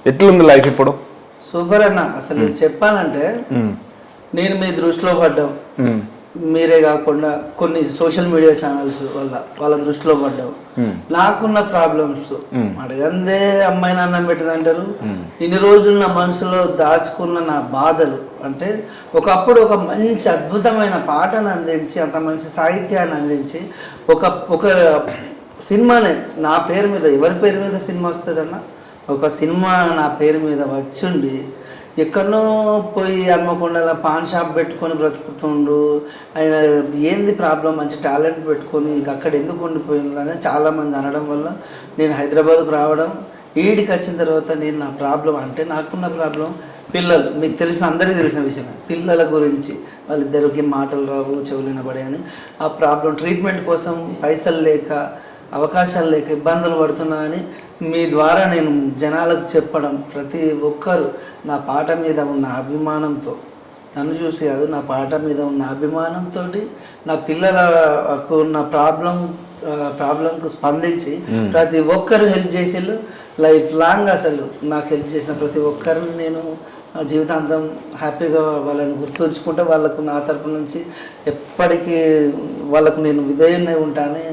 ఎట్లుంది లైఫ్ ఇప్పుడు? సూపర్ అన్న. అసలు చెప్పాలంటే నేను మీ దృష్టిలో పడ్డాం, మీరే కాకుండా కొన్ని సోషల్ మీడియా ఛానల్స్ వల్ల వాళ్ళ దృష్టిలో పడ్డాం. నాకున్న ప్రాబ్లమ్స్ అడగందే అమ్మాయిని అన్నం పెట్టదంటారు. ఇన్ని రోజులు నా మనసులో దాచుకున్న నా బాధలు, అంటే ఒకప్పుడు ఒక మంచి అద్భుతమైన పాటను అందించి, అంత మంచి సాహిత్యాన్ని అందించి, ఒక ఒక సినిమానే నా పేరు మీద, ఎవరి పేరు మీద సినిమా వస్తుందన్న, ఒక సినిమా నా పేరు మీద వచ్చిండి ఎక్కడనో పోయి హన్మకొండలో పాన్ షాప్ పెట్టుకొని బ్రతుకుతుండు. ఆయన ఏంది ప్రాబ్లం, మంచి టాలెంట్ పెట్టుకొని అక్కడ ఎందుకు ఉండిపోయిందని చాలామంది అనడం వల్ల నేను హైదరాబాద్కు రావడం. ఈడికి వచ్చిన తర్వాత నేను నా ప్రాబ్లం, అంటే నాకున్న ప్రాబ్లం పిల్లలు, మీకు తెలిసిన అందరికీ తెలిసిన విషయం, పిల్లల గురించి. వాళ్ళిద్దరికి మాటలు రావు, చెవులు వినబడే అని ఆ ప్రాబ్లం ట్రీట్మెంట్ కోసం పైసలు లేక, అవకాశాలు లేక ఇబ్బందులు పడుతున్నా అని మీ ద్వారా నేను జనాలకు చెప్పడం, ప్రతి ఒక్కరు నా పాట మీద ఉన్న అభిమానంతో, నన్ను చూసి కాదు, నా పాట మీద ఉన్న అభిమానంతో నా పిల్లలకు ఉన్న ప్రాబ్లంకు స్పందించి ప్రతి ఒక్కరు హెల్ప్ చేసేళ్ళు. లైఫ్ లాంగ్ అసలు నాకు హెల్ప్ చేసిన ప్రతి ఒక్కరిని నేను జీవితాంతం హ్యాపీగా వాళ్ళని గుర్తుంచుకుంటే వాళ్ళకు నా తరపు నుంచి ఎప్పటికీ వాళ్ళకు నేను విధేయున్నై ఉంటానని